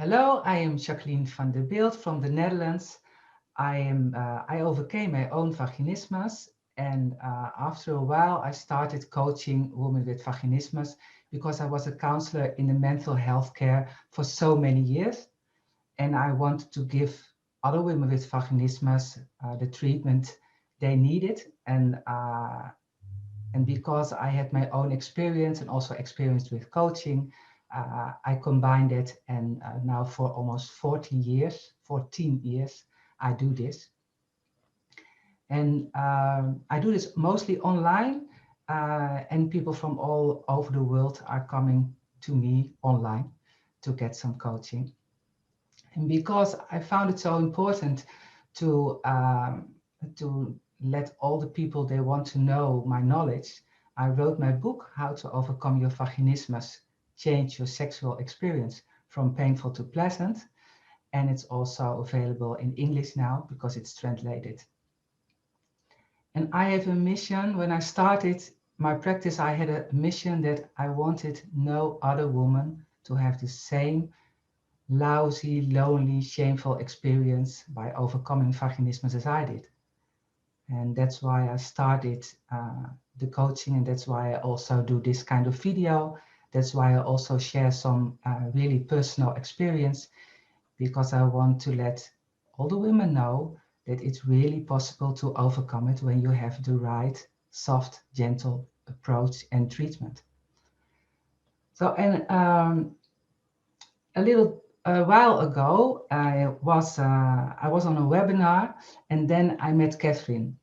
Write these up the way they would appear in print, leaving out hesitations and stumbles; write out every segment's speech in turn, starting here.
Hello, I am Jacqueline van der Beeld from the Netherlands. I overcame my own vaginismus, and after a while, I started coaching women with vaginismus because I was a counselor in the mental health care for so many years, and I wanted to give other women with vaginismus the treatment they needed, and because I had my own experience and also experience with coaching, I combined it. And now for almost 14 years, I do this. And I do this mostly online, and people from all over the world are coming to me online to get some coaching. And because I found it so important to let all the people they want to know my knowledge, I wrote my book, How to Overcome Your Vaginismus, Change Your Sexual Experience from Painful to Pleasant. And it's also available in English now because it's translated. And I have a mission. When I started my practice, I had a mission that I wanted no other woman to have the same lousy, lonely, shameful experience by overcoming vaginismus as I did. And that's why I started the coaching, and that's why I also do this kind of video. That's why I also share some really personal experience, because I want to let all the women know that it's really possible to overcome it when you have the right, soft, gentle approach and treatment. So, and a while ago, I was on a webinar, and then I met Katrin,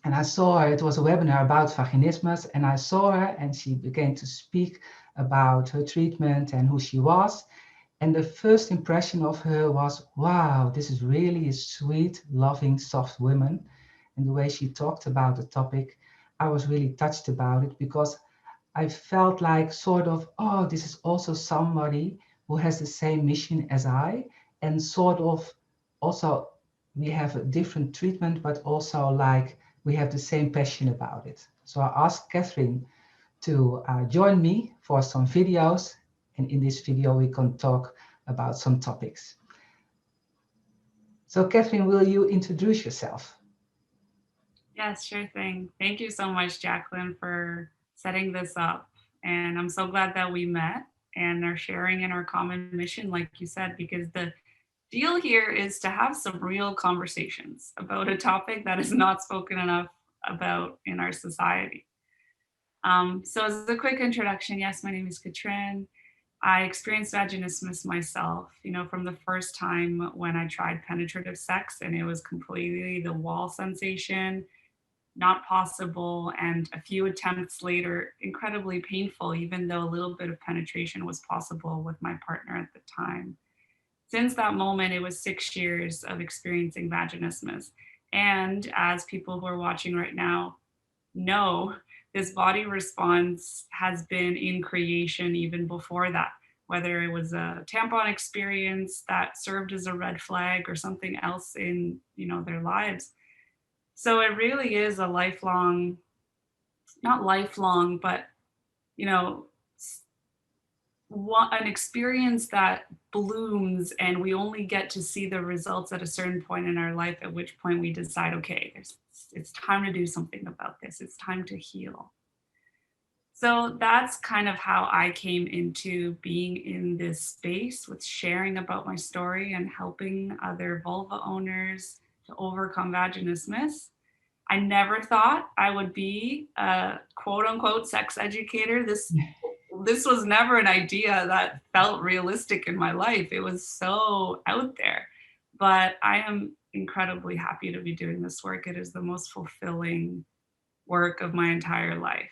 and I saw her. It was a webinar about vaginismus, and I saw her, and she began to speak about her treatment and who she was. And the first impression of her was, wow, this is really a sweet, loving, soft woman. And the way she talked about the topic, I was really touched about it, because I felt like sort of, oh, this is also somebody who has the same mission as I, and sort of also we have a different treatment, but also like we have the same passion about it. So I asked Katrin to join me for some videos, and in this video we can talk about some topics. So Katrin, will you introduce yourself? Yes, sure thing. Thank you so much, Jacqueline, for setting this up. And I'm so glad that we met and are sharing in our common mission, like you said, because the deal here is to have some real conversations about a topic that is not spoken enough about in our society. So, as a quick introduction, yes, my name is Katrin. I experienced vaginismus myself, from the first time when I tried penetrative sex, and it was completely the wall sensation, not possible, and a few attempts later, incredibly painful, even though a little bit of penetration was possible with my partner at the time. Since that moment, it was 6 years of experiencing vaginismus. And as people who are watching right now know, this body response has been in creation even before that, whether it was a tampon experience that served as a red flag or something else in their lives. So it really is a lifelong, not lifelong, but you know, an experience that blooms, and we only get to see the results at a certain point in our life, at which point we decide, okay, it's time to do something about this. It's time to heal. So that's kind of how I came into being in this space, with sharing about my story and helping other vulva owners to overcome vaginismus. I never thought I would be a quote unquote sex educator. This was never an idea that felt realistic in my life. It was so out there. But I am incredibly happy to be doing this work. It is the most fulfilling work of my entire life.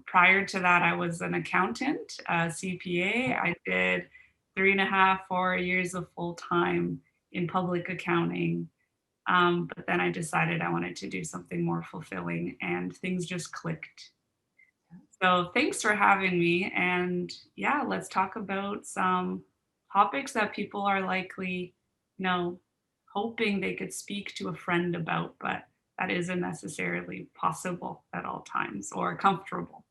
Prior to that, I was an accountant, a CPA. I did 3.5, 4 years of full time in public accounting. But then I decided I wanted to do something more fulfilling, and things just clicked. So thanks for having me. And yeah, let's talk about some topics that people are likely, you know, hoping they could speak to a friend about, but that isn't necessarily possible at all times or comfortable.